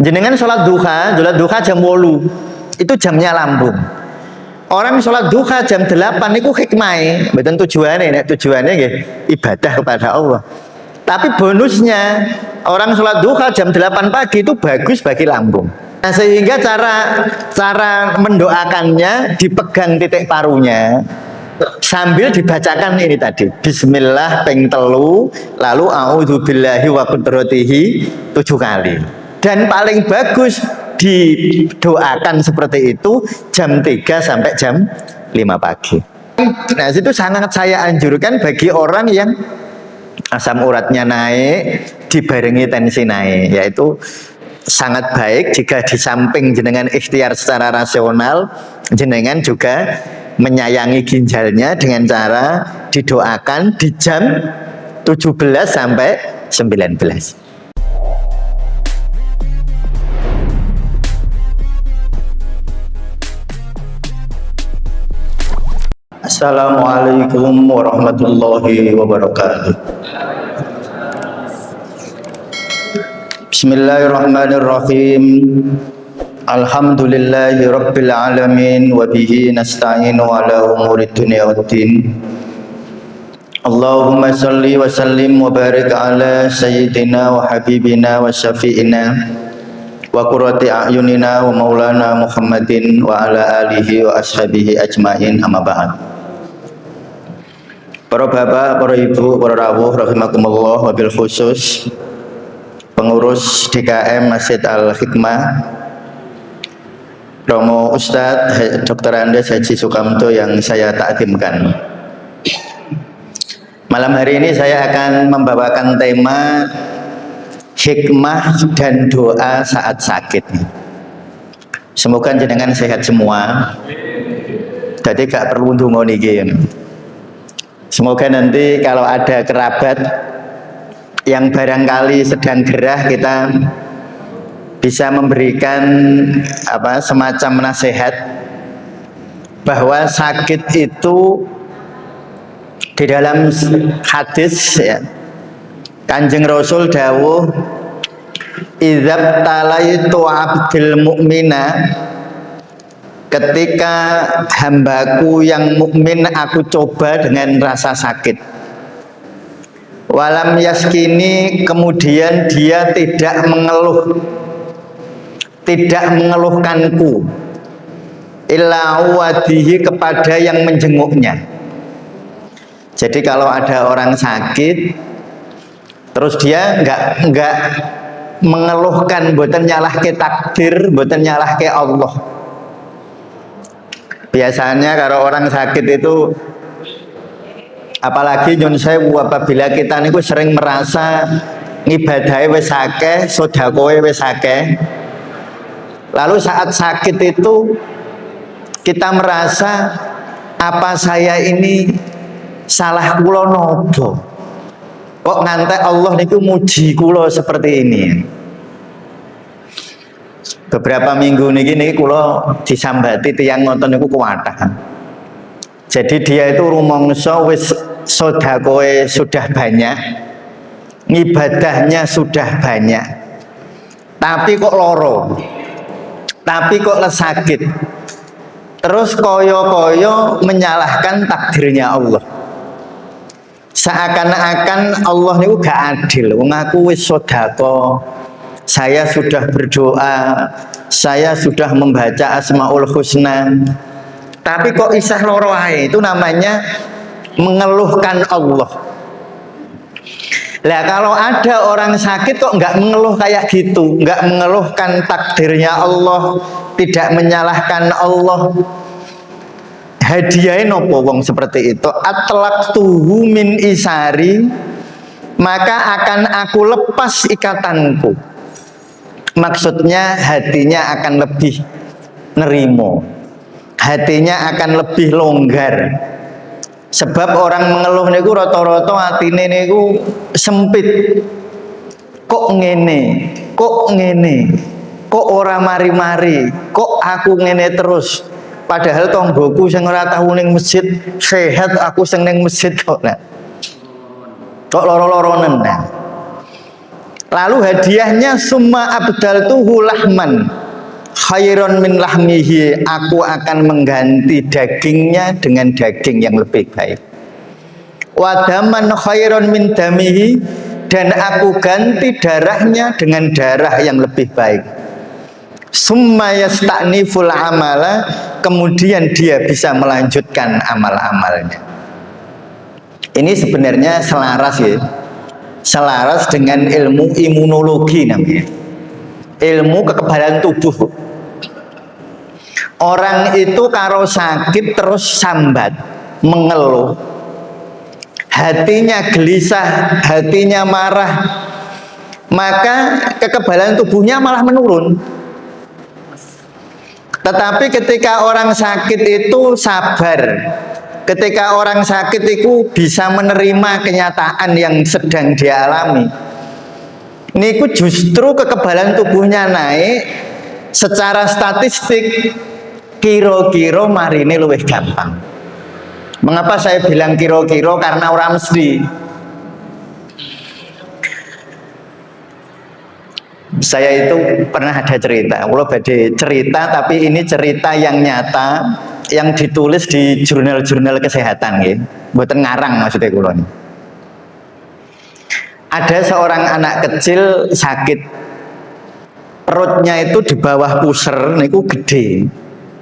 Jenengan sholat duha jam 8 itu jamnya lambung. Orang sholat duha jam 8 itu hikmah, betul tujuannya ibadah kepada Allah. Tapi bonusnya orang sholat duha jam 8 pagi itu bagus bagi lambung. Nah, sehingga cara mendoakannya dipegang titik parunya sambil dibacakan ini tadi Bismillah ping telu, lalu a'udzubillahi wa qudratihi 7 kali. Dan paling bagus didoakan seperti itu jam 3 sampai jam 5 pagi. Nah, itu sangat saya anjurkan bagi orang yang asam uratnya naik dibarengi tensi naik, yaitu sangat baik jika di samping jenengan ikhtiar secara rasional, jenengan juga menyayangi ginjalnya dengan cara didoakan di jam 17 sampai 19. Assalamualaikum warahmatullahi wabarakatuh. Bismillahirrahmanirrahim. Alhamdulillahi rabbil alamin wa bihi nasta'inu ala umurid dunya waddin. Allahumma salli wa sallim wa barik ala sayyidina wa habibina wa syafi'ina wa qurrati a'yunina wa maulana Muhammadin wa ala alihi wa ashabihi ajmain, amma ba'd. Para bapak, para ibu, para rawuh rahimakumullah, wabil khusus pengurus DKM Masjid Al-Hikmah, Romo Ustadz Dr. Andes Haji Sukamto yang saya takdimkan. Malam hari ini saya akan membawakan tema hikmah dan doa saat sakit. Semoga jenengan sehat semua. Jadi gak perlu ndonga niki. Semoga nanti kalau ada kerabat yang barangkali sedang gerah, kita bisa memberikan semacam nasihat bahwa sakit itu di dalam hadis ya, Kanjeng Rasul dawuh idzab talaitu abdil mu'mina, ketika hambaku yang mukmin aku coba dengan rasa sakit, walam yaskini, kemudian dia tidak mengeluhkanku, illa wadihi, kepada yang menjenguknya. Jadi kalau ada orang sakit terus dia enggak mengeluhkan, mboten nyalahke takdir, mboten nyalahke Allah. Biasanya kalau orang sakit itu, apalagi nyun sewu, apabila kita niku sering merasa ngibadahe wis akeh, sedekahe wis akeh, lalu saat sakit itu kita merasa, apa saya ini salah kula nopo, kok ngantek Allah niku muji kula seperti ini. Beberapa minggu niki kula disambati tiyang ngoten niku kuwatah. Jadi dia itu rumangsa wis sedekahe sudah banyak, ngibadahnya sudah banyak, tapi kok loro, tapi kok sakit, terus koyo-koyo menyalahkan takdirnya Allah. Seakan-akan Allah niku gak adil. Wong aku wis sedekah, saya sudah berdoa, saya sudah membaca Asmaul Husna, tapi kok isah loro ae. Itu namanya mengeluhkan Allah. Lah kalau ada orang sakit kok nggak mengeluh kayak gitu, nggak mengeluhkan takdirnya Allah, tidak menyalahkan Allah, hadiahnya nopo wong seperti itu? Atlaqtuhu min isari, maka akan aku lepas ikatanku. Maksudnya hatinya akan lebih nerimo, hatinya akan lebih longgar. Sebab orang mengeluh niku rata-rata atine niku sempit. Kok ngene, kok ngene, kok ora mari-mari, kok aku ngene terus. Padahal tonggoku sing ora tau ning masjid sehat, aku sing ning masjid kok. Nah, kok loro-loronen. Nah. Lalu hadiahnya summa abdaltuhu lahman khairon min lahmihi, aku akan mengganti dagingnya dengan daging yang lebih baik. Wadaman khairon min damihi, dan aku ganti darahnya dengan darah yang lebih baik. Summa yasta'niful amala, kemudian dia bisa melanjutkan amal-amalnya. Ini sebenarnya selaras ya, selaras dengan ilmu imunologi namanya, ilmu kekebalan tubuh. Orang itu kalau sakit terus sambat, mengeluh, hatinya gelisah, hatinya marah, maka kekebalan tubuhnya malah menurun. Tetapi ketika orang sakit itu sabar, ketika orang sakit itu bisa menerima kenyataan yang sedang dia alami, niku justru kekebalan tubuhnya naik. Secara statistik kira-kira marine luwih gampang. Mengapa saya bilang kira-kira? Karena orang mesti. Saya itu pernah ada cerita, kalau badhe cerita, tapi ini cerita yang nyata, yang ditulis di jurnal-jurnal kesehatan ya. Mboten ngarang maksudnya kula ini. Ada seorang anak kecil sakit, perutnya itu di bawah pusar niku gede,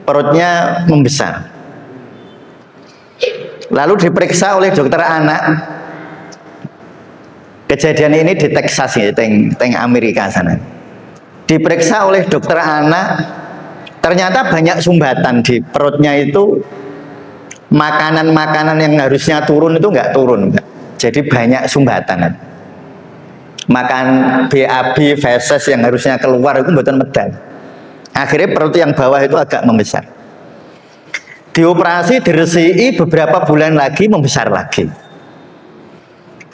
perutnya membesar. Lalu diperiksa oleh dokter anak. Kejadian ini di Texas ya, teng Amerika sana. Diperiksa oleh dokter anak, ternyata banyak sumbatan di perutnya itu. Makanan-makanan yang harusnya turun itu nggak turun, jadi banyak sumbatan. Makan BAB, feses yang harusnya keluar itu mboten medal. Akhirnya perut yang bawah itu agak membesar. Dioperasi, diresiki, beberapa bulan lagi membesar lagi.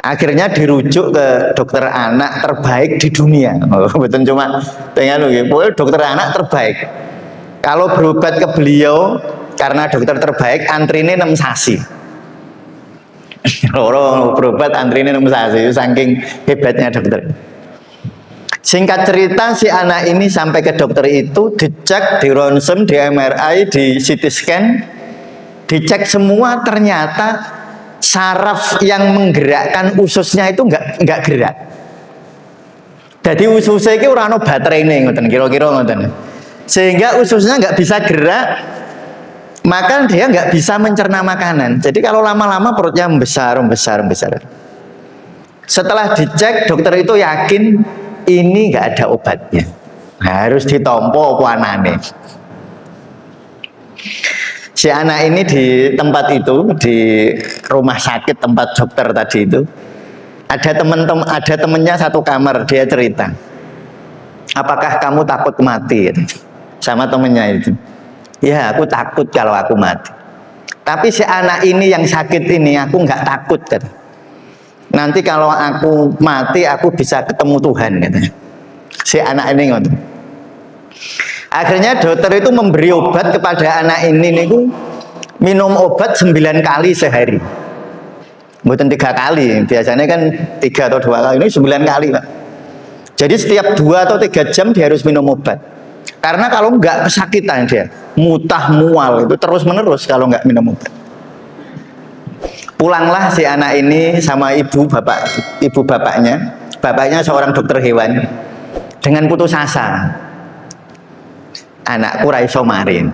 Akhirnya dirujuk ke dokter anak terbaik di dunia. Betul, cuma pengen dokter anak terbaik. Kalau berobat ke beliau karena dokter terbaik, antrine 6 sasi. Orang berobat antrine 6 sasi, saking hebatnya dokter. Singkat cerita, si anak ini sampai ke dokter itu dicek, di ronsen, di MRI, di CT scan, dicek semua, ternyata saraf yang menggerakkan ususnya itu nggak gerak. Jadi ususnya itu ora ono baterainya, ngoten kira-kira ngoten. Sehingga ususnya nggak bisa gerak, maka dia nggak bisa mencerna makanan. Jadi kalau lama-lama perutnya membesar. Setelah dicek, dokter itu yakin ini nggak ada obatnya, harus ditompo apa anane. Si anak ini di tempat itu, di rumah sakit tempat dokter tadi itu, ada temennya satu kamar, dia cerita, apakah kamu takut mati? Sama temennya itu, ya aku takut kalau aku mati. Tapi si anak ini yang sakit ini, aku nggak takut kata. Nanti kalau aku mati, aku bisa ketemu Tuhan katanya. Si anak ini ngotot. Akhirnya dokter itu memberi obat kepada anak ini niku, minum obat 9 kali sehari. Bukan 3 kali, biasanya kan 3 atau 2 kali, ini 9 kali Pak. Jadi setiap 2 atau 3 jam dia harus minum obat. Karena kalau enggak kesakitan dia, mutah mual itu terus menerus kalau enggak minum obat. Pulanglah si anak ini sama ibu bapaknya seorang dokter hewan, dengan putus asa. Anakku ra iso marin.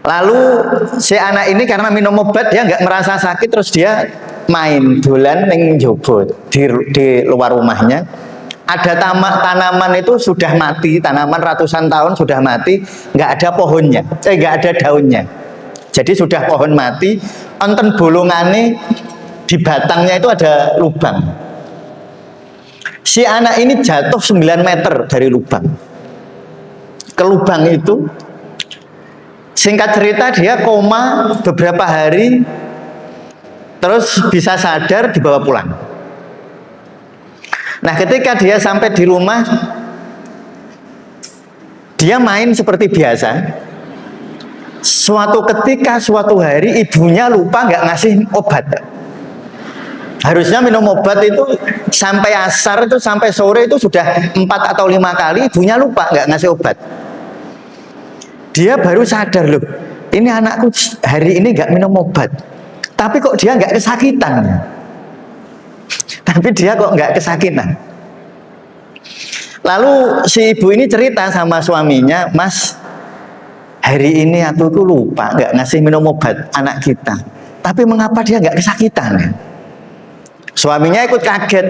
Lalu si anak ini karena minum obat dia nggak merasa sakit, terus dia main dolan ning njaba di luar rumahnya. Ada tanaman itu sudah mati, tanaman ratusan tahun sudah mati, nggak ada pohonnya, nggak ada daunnya. Jadi sudah pohon mati, onten bolongane di batangnya itu ada lubang. Si anak ini jatuh 9 meter dari lubang. Ke lubang itu, singkat cerita dia koma beberapa hari, terus bisa sadar, dibawa pulang. Nah ketika dia sampai di rumah, dia main seperti biasa. Suatu ketika, suatu hari ibunya lupa nggak ngasih obat. Harusnya minum obat itu sampai asar itu, sampai sore itu sudah 4 atau 5 kali, ibunya lupa nggak ngasih obat. Dia baru sadar, loh, ini anakku hari ini nggak minum obat, tapi kok dia nggak kesakitan. Tapi dia kok nggak kesakitan. Lalu si ibu ini cerita sama suaminya, Mas, hari ini aku itu lupa nggak ngasih minum obat anak kita, tapi mengapa dia nggak kesakitan? Suaminya ikut kaget.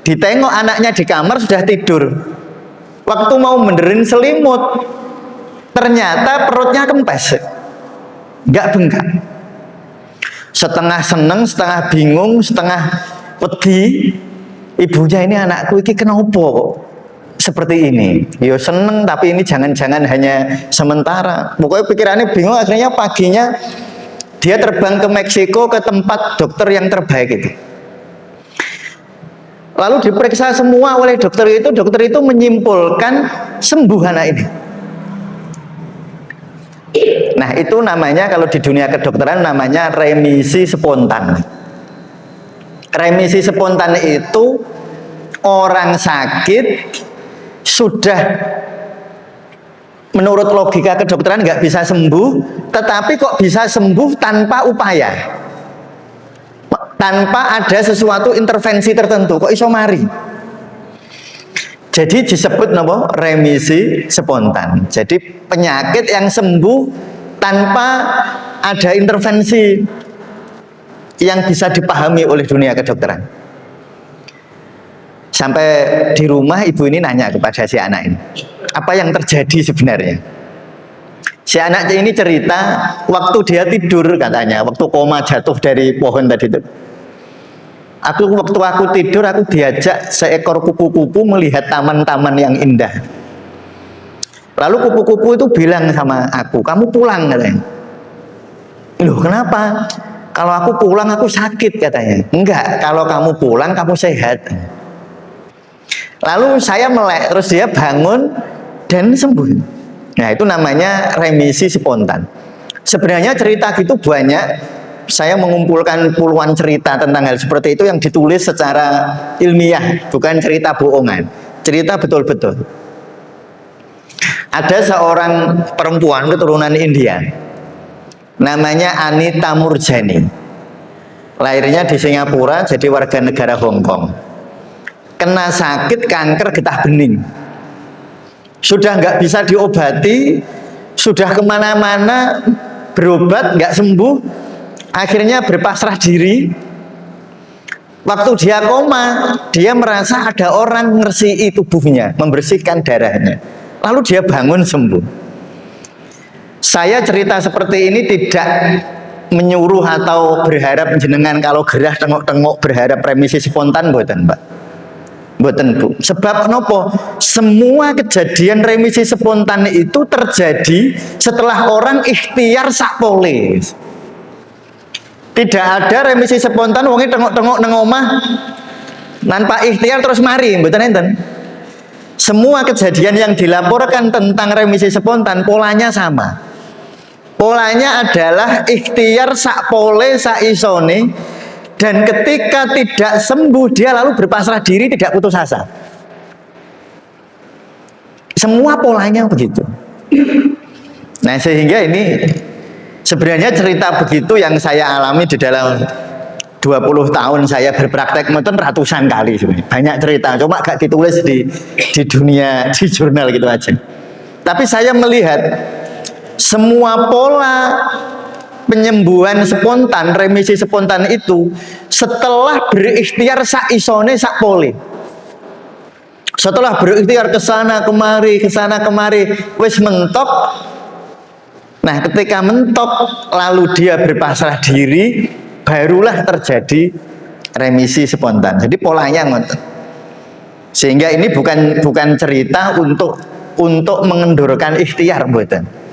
Ditengok anaknya di kamar sudah tidur. Waktu mau benerin selimut, ternyata perutnya kempes, nggak bengkak. Setengah seneng, setengah bingung, setengah pedih. Ibunya, ini anakku ini kenapa kok seperti ini? Yo seneng, tapi ini jangan-jangan hanya sementara. Pokoknya pikirannya bingung. Akhirnya paginya dia terbang ke Meksiko, ke tempat dokter yang terbaik itu. Lalu diperiksa semua oleh dokter itu menyimpulkan sembuh anak ini. Nah, itu namanya kalau di dunia kedokteran namanya remisi spontan. Remisi spontan itu orang sakit sudah menurut logika kedokteran nggak bisa sembuh, tetapi kok bisa sembuh tanpa upaya, tanpa ada sesuatu intervensi tertentu, kok iso mari. Jadi disebut apa? Remisi spontan. Jadi penyakit yang sembuh tanpa ada intervensi yang bisa dipahami oleh dunia kedokteran. Sampai di rumah ibu ini nanya kepada si anak ini, apa yang terjadi sebenarnya? Si anak ini cerita waktu dia tidur, katanya waktu koma jatuh dari pohon tadi itu, waktu aku tidur, aku diajak seekor kupu-kupu melihat taman-taman yang indah. Lalu kupu-kupu itu bilang sama aku, kamu pulang, katanya. Loh, kenapa? Kalau aku pulang aku sakit, katanya. Enggak, kalau kamu pulang kamu sehat. Lalu saya melek, terus dia bangun dan sembuh. Nah, itu namanya remisi spontan. Sebenarnya cerita gitu banyak. Saya mengumpulkan puluhan cerita tentang hal seperti itu yang ditulis secara ilmiah, bukan cerita bohongan, cerita betul-betul. Ada seorang perempuan keturunan India, namanya Anita Murjani. Lahirnya di Singapura, jadi warga negara Hong Kong. Kena sakit kanker getah bening. Sudah nggak bisa diobati, sudah kemana-mana berobat nggak sembuh. Akhirnya berpasrah diri. Waktu dia koma, dia merasa ada orang ngersii tubuhnya, membersihkan darahnya. Lalu dia bangun sembuh. Saya cerita seperti ini tidak menyuruh atau berharap jenengan kalau gerah tengok-tengok berharap remisi spontan, mboten, Pak. Mboten, Bu. Sebab nopo? Semua kejadian remisi spontan itu terjadi setelah orang ikhtiar sakpole. Tidak ada remisi spontan wonge tengok-tengok nang omah tanpa ikhtiar terus mari, mboten enten. Semua kejadian yang dilaporkan tentang remisi spontan polanya sama. Polanya adalah ikhtiar sakpole saisone, dan ketika tidak sembuh dia lalu berpasrah diri, tidak putus asa. Semua polanya begitu. Nah, sehingga ini sebenarnya cerita begitu yang saya alami di dalam 20 tahun saya berpraktek, mungkin ratusan kali sebenarnya. Banyak cerita, cuma gak ditulis di dunia, di jurnal gitu aja. Tapi saya melihat semua pola penyembuhan spontan, remisi spontan itu setelah berikhtiar saisone sakpole. Setelah berikhtiar kesana kemari, wis mentok. Nah, ketika mentok lalu dia berpasrah diri, barulah terjadi remisi spontan. Jadi polanya ngoten. Sehingga ini bukan cerita untuk mengendurkan ikhtiar, mboten.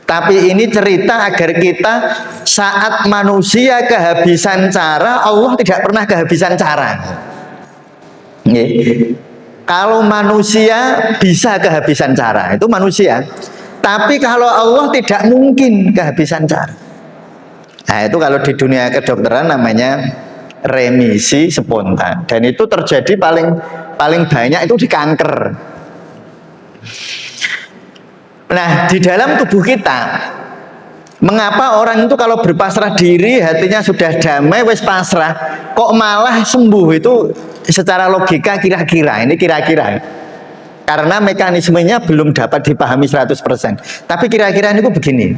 Tapi ini cerita agar kita saat manusia kehabisan cara, Allah tidak pernah kehabisan cara. Kalau manusia bisa kehabisan cara, itu manusia. Tapi kalau Allah tidak mungkin kehabisan cara. Nah, itu kalau di dunia kedokteran namanya remisi spontan, dan itu terjadi paling banyak itu di kanker. Nah, di dalam tubuh kita, mengapa orang itu kalau berpasrah diri, hatinya sudah damai, wis pasrah, kok malah sembuh? Itu secara logika kira-kira, ini kira-kira, karena mekanismenya belum dapat dipahami 100%. Tapi kira-kira ini begini.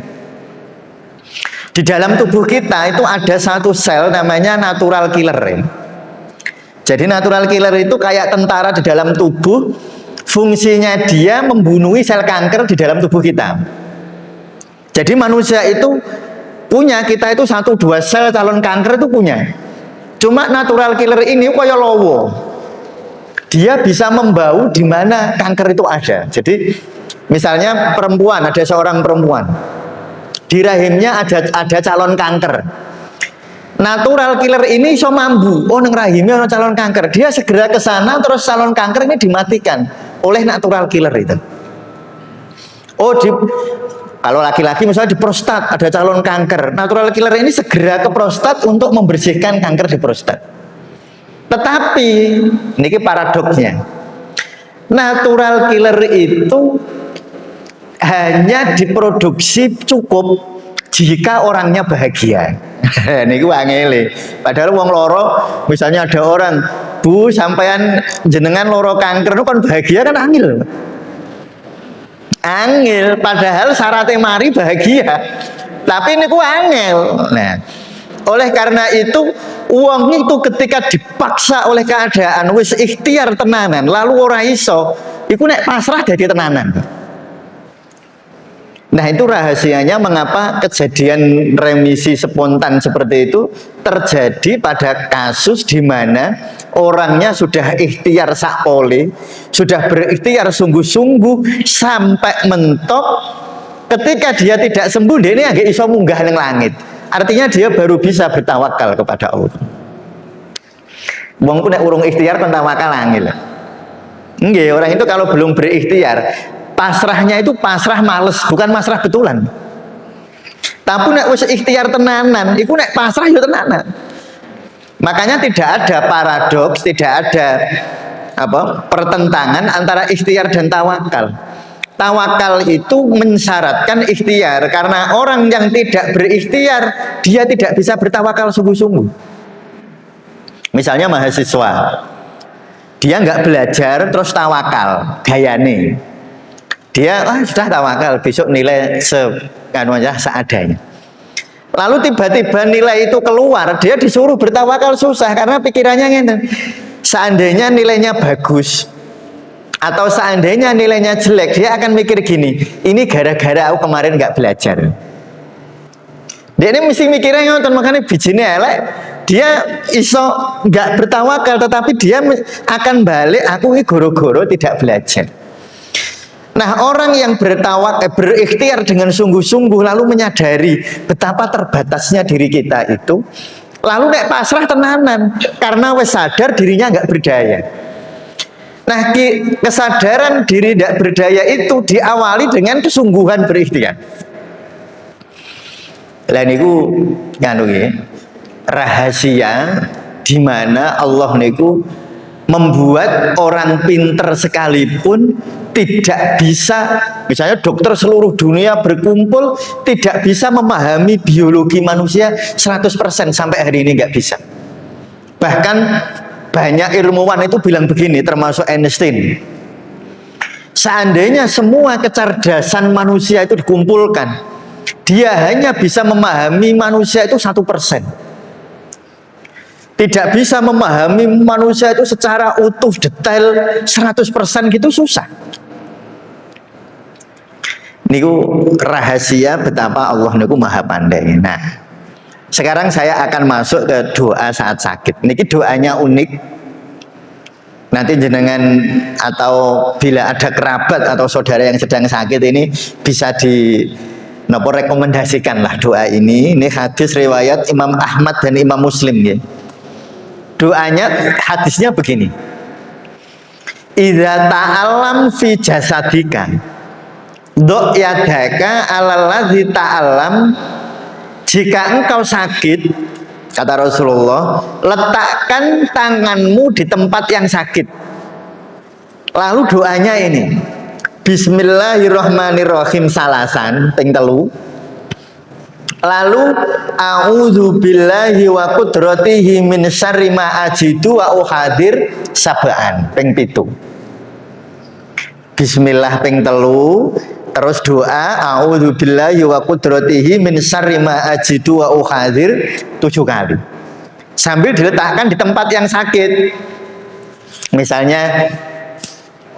Di dalam tubuh kita itu ada satu sel namanya natural killer. Jadi natural killer itu kayak tentara di dalam tubuh. Fungsinya dia membunuh sel kanker di dalam tubuh kita. Jadi manusia itu punya, kita itu 1-2 sel calon kanker itu punya. Cuma natural killer ini kayak lowo. Dia bisa membau di mana kanker itu ada. Jadi misalnya perempuan, ada seorang perempuan, di rahimnya ada calon kanker. Natural killer ini iso mambu, oh neng rahimnya ada calon kanker, dia segera ke sana, terus calon kanker ini dimatikan oleh natural killer itu. Oh, kalau laki-laki misalnya di prostat ada calon kanker, natural killer ini segera ke prostat untuk membersihkan kanker di prostat. Tetapi ini paradoksnya, natural killer itu hanya diproduksi cukup jika orangnya bahagia. Niku angele. Padahal wong loro, misalnya ada orang, Bu, sampean jenengan loro kanker itu kan bahagia kan angel. Angel, padahal syaratnya mari bahagia. Tapi niku angel. Nah, oleh karena itu uang itu ketika dipaksa oleh keadaan wis ikhtiar tenanan, lalu ora iso, iku nek pasrah dadi tenanan. Nah, itu rahasianya mengapa kejadian remisi spontan seperti itu terjadi pada kasus di mana orangnya sudah ikhtiar sakpole, sudah berikhtiar sungguh-sungguh sampai mentok, ketika dia tidak sembuh, dia ini agak iso munggah nang langit. Artinya dia baru bisa bertawakal kepada Allah. Wong ku nek urung ikhtiar kon tawakal angel. Nggih, orang itu kalau belum berikhtiar, pasrahnya itu pasrah males, bukan pasrah betulan. Tapi nek wis ikhtiar tenanan, iku nek pasrah ya tenanan. Makanya tidak ada paradoks, tidak ada pertentangan antara ikhtiar dan tawakal. Tawakal itu mensyaratkan ikhtiar, karena orang yang tidak berikhtiar dia tidak bisa bertawakal sungguh-sungguh. Misalnya mahasiswa, dia nggak belajar terus tawakal, gayane. Dia sudah tawakal, besok nilai seadanya. Lalu tiba-tiba nilai itu keluar, dia disuruh bertawakal susah karena pikirannya ngene. Seandainya nilainya bagus atau seandainya nilainya jelek, dia akan mikir gini, ini gara-gara aku kemarin nggak belajar. Dia ini mesti mikirnya ngoten, makanya bijine elek, dia iso nggak bertawakal, tetapi dia akan balik, aku ini goro-goro tidak belajar. Nah, orang yang berikhtiar dengan sungguh-sungguh lalu menyadari betapa terbatasnya diri kita itu, lalu nek pasrah tenanan karena wes sadar dirinya nggak berdaya. Nah, kesadaran diri tidak berdaya itu diawali dengan kesungguhan berikhtiar. Lah niku nganu nggih, rahasia di mana Allah niku membuat orang pinter sekalipun tidak bisa, misalnya dokter seluruh dunia berkumpul tidak bisa memahami biologi manusia 100% sampai hari ini nggak bisa. Bahkan banyak ilmuwan itu bilang begini, termasuk Einstein, seandainya semua kecerdasan manusia itu dikumpulkan, dia hanya bisa memahami manusia itu 1%. Tidak bisa memahami manusia itu secara utuh, detail 100% gitu, susah. Niku rahasia betapa Allah niku maha pandai. Nah, sekarang saya akan masuk ke doa saat sakit. Niki doanya unik. Nanti jenengan atau bila ada kerabat atau saudara yang sedang sakit ini bisa rekomendasikan lah doa ini. Ini hadis riwayat Imam Ahmad dan Imam Muslim ya. Doanya, hadisnya begini. Idza ta'allam fi jasadika do yadaka alalladzi ta'allam. Jika engkau sakit, Kata Rasulullah, letakkan tanganmu di tempat yang sakit. Lalu doanya ini, Bismillahirrahmanirrahim salasan, ping telu. Lalu a'udzubillahi wa qudratihi min syarri ma ajidu wa uhadir sab'an, ping 7. Bismillah ping telu. Terus doa a'udzubillahi wa qudratihi min syarri ma ajidu wa uhadir 7 kali. Sambil diletakkan di tempat yang sakit. Misalnya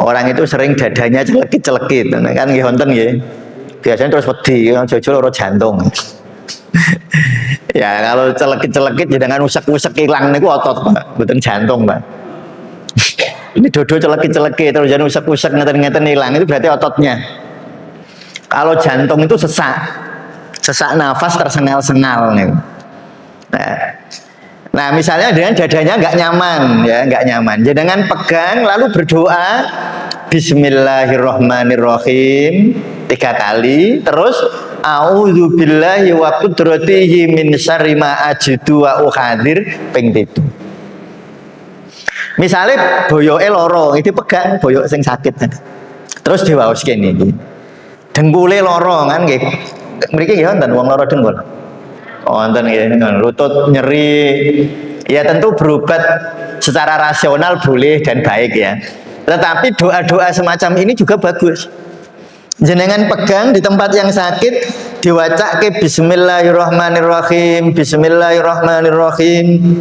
orang itu sering dadanya celekit-celekit kan nggih wonten nggih. Biasanya terus wedi, jojol loro jantung. Ya kalau celekit-celekit jangan usek-usek hilang niku otot Pak, mboten jantung Pak. Ini dodo celekit-celekit terus jangan usek-usek ngeten-ngeten hilang, itu berarti ototnya. Kalau jantung itu sesak nafas tersengal-sengal nih. Nah, misalnya dengan dadanya nggak nyaman, ya nggak nyaman. Jangan pegang, lalu berdoa Bismillahirrahmanirrahim 3 kali, terus a'udzubillahi wa qudratihi min syarri ma ajidu wa uhadir ping 7. Misalnya boyoke loro, itu pegang boyok sing sakit. Terus diwaoske niki. Dengkule loro kan nggih. Mriki nggih wonten wong lara dengkul. Wonten nggih, lutut nyeri. Ya tentu berobat secara rasional boleh dan baik ya. Tetapi doa-doa semacam ini juga bagus. Jenengan pegang di tempat yang sakit, diwacake Bismillahirrahmanirrahim, Bismillahirrahmanirrahim,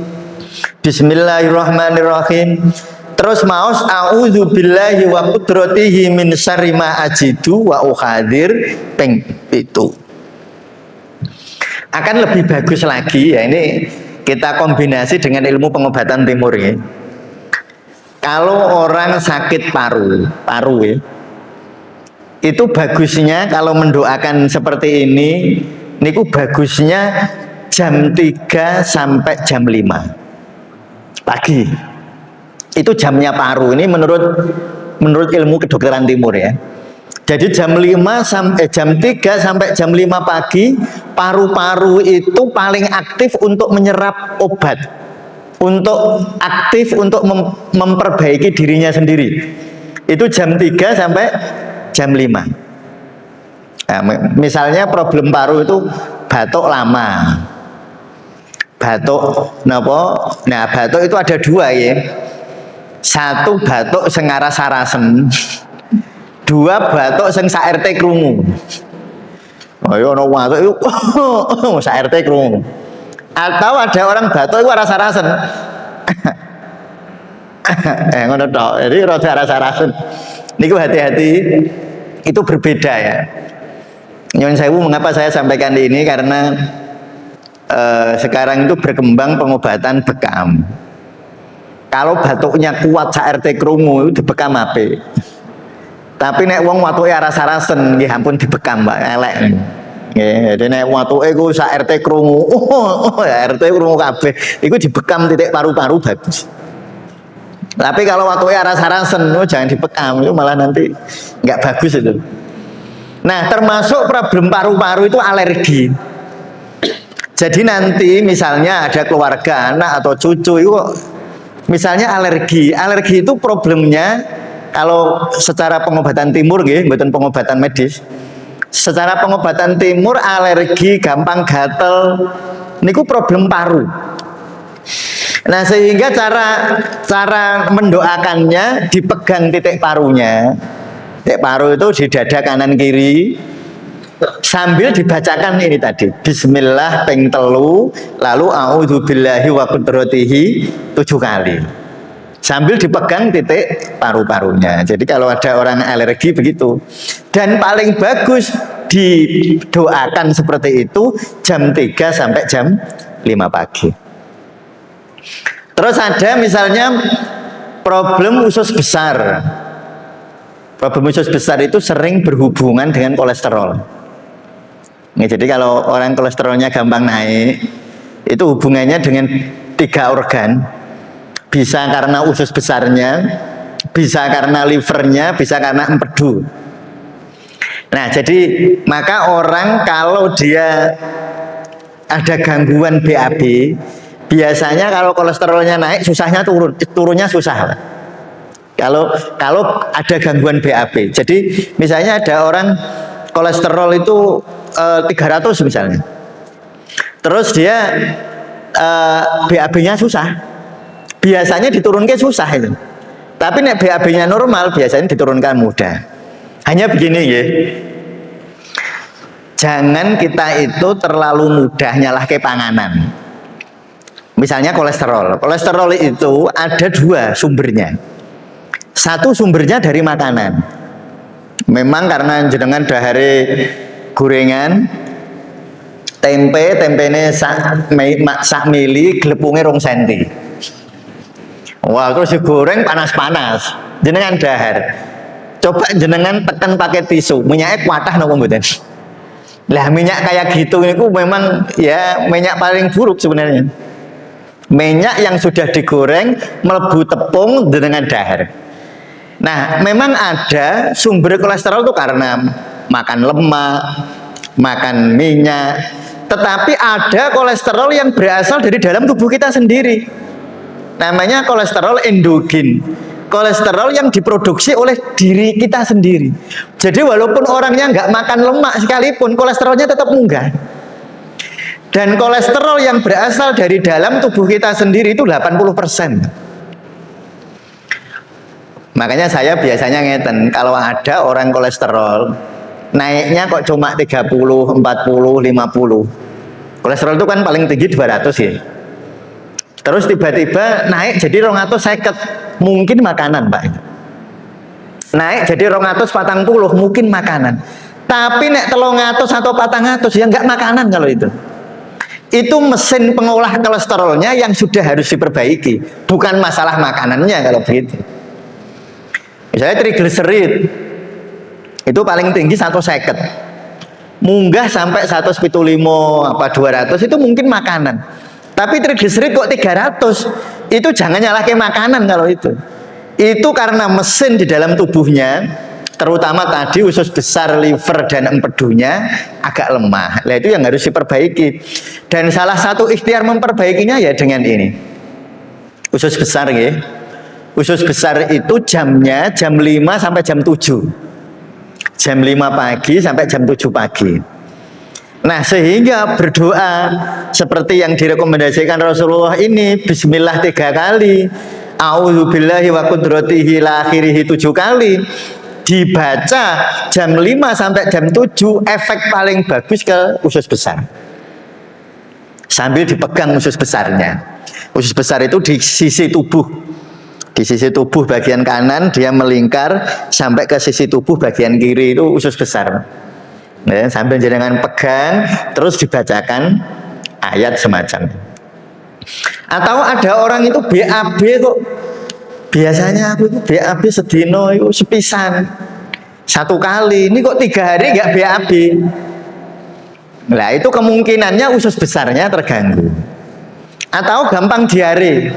Bismillahirrahmanirrahim. Terus maos a'udzubillahi wa qudratihi min syarri ma ajidu wa uhadir ping 7. Akan lebih bagus lagi ya, ini kita kombinasi dengan ilmu pengobatan timur ya. Kalau orang sakit paru ya, itu bagusnya kalau mendoakan seperti ini, niku bagusnya jam 3 sampai jam 5 pagi. Itu jamnya paru, ini menurut ilmu kedokteran timur ya. Jadi jam 3 sampai jam 5 pagi, paru-paru itu paling aktif untuk menyerap obat, untuk aktif untuk memperbaiki dirinya sendiri. Itu jam 3 sampai jam 5. Nah, misalnya problem paru itu batuk lama, batuk napa? Nah, batuk itu ada 2 ya. 1 batuk sing aras-arasen, 2 batuk sing sak RT krungu. Ayo ana batuk iku sak RT krungu. Atau ada orang batuk iku aras-arasen. Ngono tok. Jadi rada aras-arasen. Niku hati-hati, itu berbeda ya. Nyuwun sewu, mengapa saya sampaikan ini, karena sekarang itu berkembang pengobatan bekam. Kalau batuknya kuat sak RT krungu itu dibekam ape. Tapi nek wong watuke aras-arasen nggih ampun dibekam Mbak, elek. Nggih, jadi nek watuke ku sak RT krungu, ya RT krungu kabeh, iku dibekam titik paru-paru bagus. Tapi kalau watuke aras-arasen, jangan dibekam, itu malah nanti nggak bagus itu. Nah, termasuk problem paru-paru itu alergi. Jadi nanti misalnya ada keluarga, anak atau cucu itu misalnya alergi itu problemnya kalau secara pengobatan timur nggih, mboten pengobatan medis. Secara pengobatan timur alergi gampang gatel niku problem paru. Nah, sehingga cara mendoakannya dipegang titik parunya. Titik paru itu di dada kanan kiri. Sambil dibacakan ini tadi Bismillah ping 3, lalu a'udzubillahi wa qudratihi 7 kali, sambil dipegang titik paru-parunya. Jadi kalau ada orang alergi begitu. Dan paling bagus didoakan seperti itu jam 3 sampai jam 5 pagi. Terus ada misalnya problem usus besar. Problem usus besar itu sering berhubungan dengan kolesterol. Nah, jadi kalau orang kolesterolnya gampang naik, itu hubungannya dengan 3 organ. Bisa karena usus besarnya, bisa karena livernya, bisa karena empedu. Nah, jadi maka orang kalau dia ada gangguan BAB, biasanya kalau kolesterolnya naik, susahnya turunnya susah, Pak. Kalau ada gangguan BAB. Jadi misalnya ada orang kolesterol itu 300 misalnya. Terus dia BAB-nya susah. Biasanya diturunkan susah itu. Tapi nek BAB-nya normal biasanya diturunkan mudah. Hanya begini ya. Jangan kita itu terlalu mudah nyalah ke panganan. Misalnya kolesterol. Kolesterol itu ada dua sumbernya. Satu sumbernya dari makanan. Memang karena jenengan dahare gorengan, tempe ini sak mili, glepungnya 2 senti. Wah, terus digoreng panas-panas. Jenengan dahar. Coba jenengan tekan pakai tisu, minyaknya kuatah napa mboten? Lah minyak kayak gitu itu memang ya minyak paling buruk sebenarnya. Minyak yang sudah digoreng melebu tepung dengan dahar. Nah, memang ada sumber kolesterol itu karena makan lemak, makan minyak. Tetapi ada kolesterol yang berasal dari dalam tubuh kita sendiri. Namanya kolesterol endogen. Kolesterol yang diproduksi oleh diri kita sendiri. Jadi walaupun orangnya nggak makan lemak sekalipun, kolesterolnya tetap munggah. Dan kolesterol yang berasal dari dalam tubuh kita sendiri itu 80%. Makanya saya biasanya ngeten, kalau ada orang kolesterol naiknya kok cuma 30, 40, 50. Kolesterol itu kan paling tinggi 200 ya. Terus tiba-tiba naik jadi 250, mungkin makanan, Pak. Naik jadi 240, mungkin makanan. Tapi nek 300 atau 400 ya enggak makanan kalau itu. Itu mesin pengolah kolesterolnya yang sudah harus diperbaiki, bukan masalah makanannya kalau begitu. Misalnya trigliserid itu paling tinggi 150, munggah sampai 175 apa 200 itu mungkin makanan. Tapi trigliserid kok 300, itu jangan nyalahin makanan kalau itu. Itu karena mesin di dalam tubuhnya, terutama tadi usus besar, liver dan empedunya agak lemah. Nah itu yang harus diperbaiki. Dan salah satu ikhtiar memperbaikinya ya dengan ini. Usus besar ya. Usus besar itu jamnya jam 5 sampai jam 7. Jam 5 pagi sampai jam 7 pagi. Nah sehingga berdoa seperti yang direkomendasikan Rasulullah ini, bismillah 3 kali, a'udzubillahi wa qudratihi la akhirihi 7 kali, dibaca jam 5 sampai jam 7, efek paling bagus ke usus besar. Sambil dipegang usus besarnya. Usus besar itu di sisi tubuh. Di sisi tubuh bagian kanan dia melingkar sampai ke sisi tubuh bagian kiri, itu usus besar. Ya, sambil jenengan pegang terus dibacakan ayat semacam. Atau ada orang itu BAB kok, biasanya aku itu BAB sedino itu sepisan 1 kali, ini kok 3 hari nggak BAB. Nah itu kemungkinannya usus besarnya terganggu. Atau gampang diare,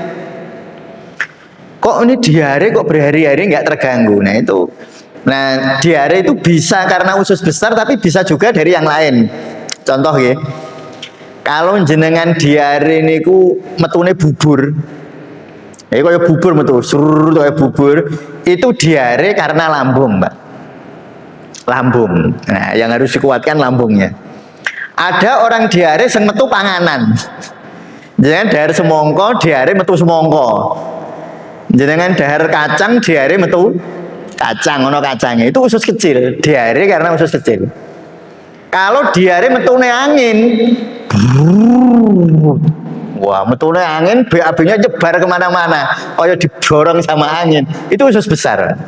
kok ini diare kok berhari-hari nggak terganggu. Nah diare itu bisa karena usus besar, tapi bisa juga dari yang lain. Contoh ya, kalau jenengan diare niku metune bubur, kayak bubur metu, surur kayak bubur, itu diare karena lambung, Mbak. Lambung. Nah yang harus dikuatkan lambungnya. Ada orang diare sing metu panganan. Jenengan dahar semongko, diare metu semongko. Jenengan dahar kacang, diare metu kacang, ono kacangnya, itu usus kecil. Diare karena usus kecil. Kalau diare metune angin, wah metune angin, BAB-nya nyebar kemana-mana, kayak didorong sama angin, itu usus besar.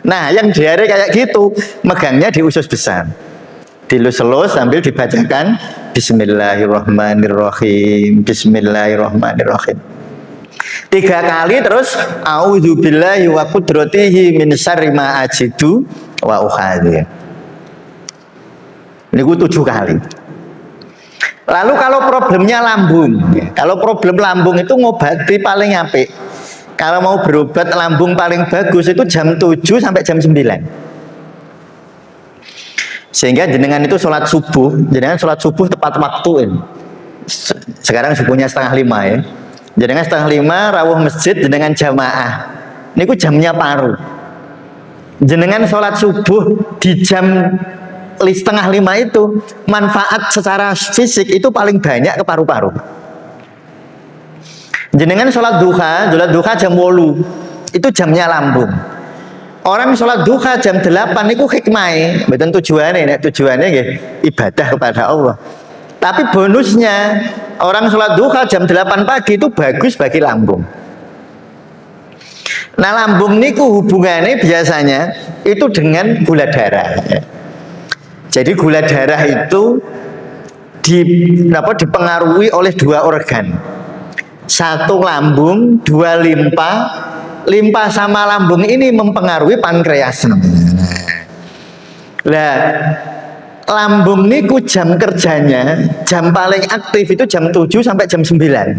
Nah yang diare kayak gitu, megangnya di usus besar, dilus-lus sambil dibacakan Bismillahirrahmanirrahim, Bismillahirrahmanirrahim 3 kali, terus a'udzubillahi wa qudratihi min syarri ma ajidu wa uhadir. Ini 7 kali. Lalu kalau problemnya lambung, kalau problem lambung itu ngobati paling apik. Kalau mau berobat lambung paling bagus itu jam 7 sampai jam 9. Sehingga jenengan itu sholat subuh, jenengan sholat subuh tepat waktu ini. Sekarang subuhnya 4:30 ya. Jenengan setengah 5 rawuh masjid jenengan jamaah. Niku jamnya paru. Jenengan sholat subuh di jam setengah 5 itu manfaat secara fisik itu paling banyak ke paru-paru. Jenengan sholat duha jam 8 itu jamnya lambung. Orang sholat duha jam 8 itu hikmah, betul tujuannya nggih ibadah kepada Allah. Tapi bonusnya orang sholat duha jam 8 pagi itu bagus bagi lambung. Nah lambung niku hubungannya biasanya itu dengan gula darah. Jadi gula darah itu dipengaruhi oleh 2 organ. 1 lambung, 2 limpa. Limpa sama lambung ini mempengaruhi pankreas. Nah, lambung niku jam kerjanya, jam paling aktif itu jam 7 sampai jam 9.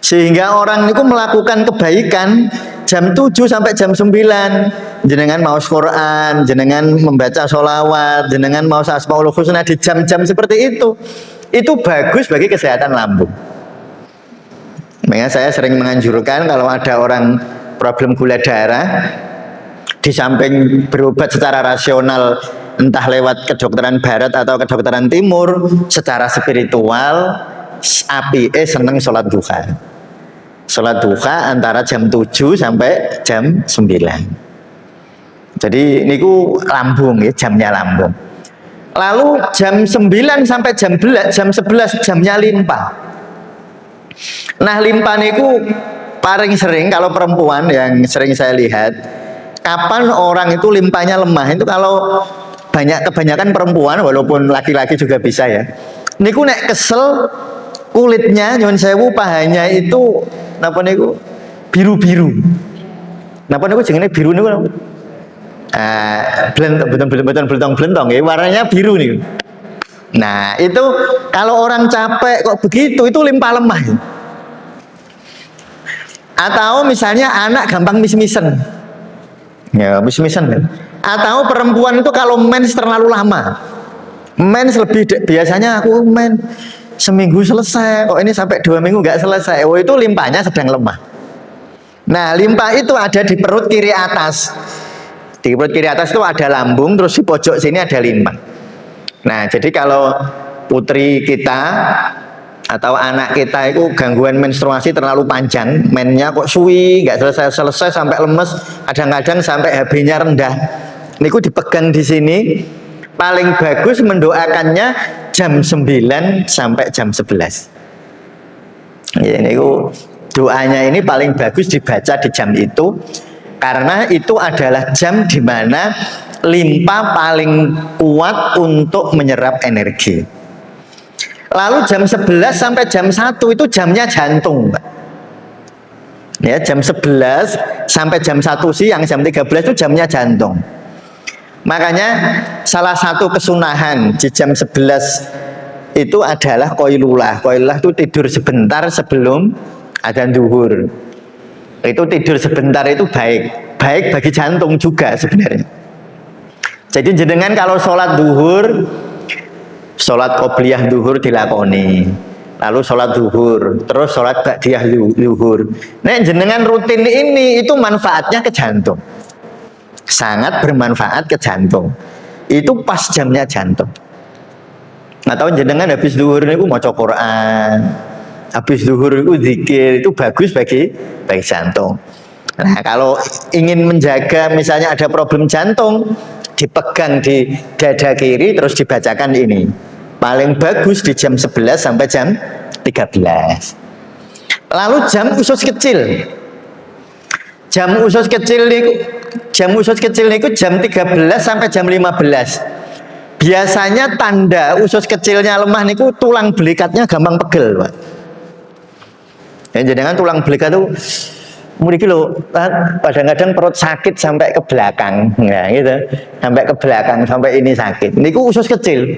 Sehingga orang niku melakukan kebaikan jam 7 sampai jam 9. Jenengan mau Quran, jenengan membaca sholawat, jenengan mau asmaul husna di jam-jam seperti itu bagus bagi kesehatan lambung. Makanya saya sering menganjurkan kalau ada orang problem gula darah, di samping berobat secara rasional entah lewat kedokteran barat atau kedokteran timur, secara spiritual seneng sholat duha. Sholat duha antara jam 7 sampai jam 9. Jadi niku lambung ya, jamnya lambung. Lalu jam 9 sampai jam 11 jamnya limpa. Nah limpa niku paling sering kalau perempuan yang sering saya lihat, kapan orang itu limpanya lemah itu kalau kebanyakan perempuan, walaupun laki-laki juga bisa ya. Niku nek kesel kulitnya nyuwun sewu pahanya itu napa niku biru-biru. Napa niku jenenge biru niku napa? Blentong ya, warnanya biru nih. Nah itu kalau orang capek kok begitu itu limpa lemah. Atau misalnya anak gampang mis-misan. Ya mis-misan kan. Atau perempuan itu kalau mens terlalu lama. Mens biasanya aku mens seminggu selesai, kok ini sampai 2 minggu nggak selesai. Oh itu limpanya sedang lemah. Nah limpa itu ada di perut kiri atas. Di perut kiri atas itu ada lambung, terus di pojok sini ada limpa. Nah jadi kalau putri kita atau anak kita itu gangguan menstruasi terlalu panjang, mennya kok suwi, nggak selesai sampai lemes, kadang-kadang sampai HB-nya rendah. Niku dipegang di sini, paling bagus mendoakannya jam 9 sampai jam 11. Ya, niku doanya ini paling bagus dibaca di jam itu, karena itu adalah jam di mana limpa paling kuat untuk menyerap energi. Lalu jam 11 sampai jam 1 itu jamnya jantung, Pak. Ya, jam 11 sampai jam 1 siang, jam 13 itu jamnya jantung. Makanya salah satu kesunahan di jam 11 itu adalah qoilulah. Qoilulah itu tidur sebentar sebelum adzan zuhur. Itu tidur sebentar itu baik bagi jantung juga sebenarnya. Jadi jenengan kalau sholat duhur, sholat qobliyah duhur dilakoni, lalu sholat duhur, terus sholat ba'diyah duhur. Nah jenengan rutin ini itu manfaatnya ke jantung, sangat bermanfaat ke jantung. Itu pas jamnya jantung. Atau jenengan habis duhur itu maca Quran, habis duhur itu zikir, itu bagus bagi jantung. Nah kalau ingin menjaga misalnya ada problem jantung, dipegang di dada kiri terus dibacakan ini. Paling bagus di jam 11 sampai jam 13. Lalu jam usus kecil. Jam usus kecil niku jam 13 sampai jam 15. Biasanya tanda usus kecilnya lemah niku tulang belikatnya gampang pegel, Pak. Ya, jangan tulang belikat itu mriki lho, kadang-kadang perut sakit sampai ke belakang, ya gitu. Sampai ke belakang, sampai ini sakit. Niku usus kecil.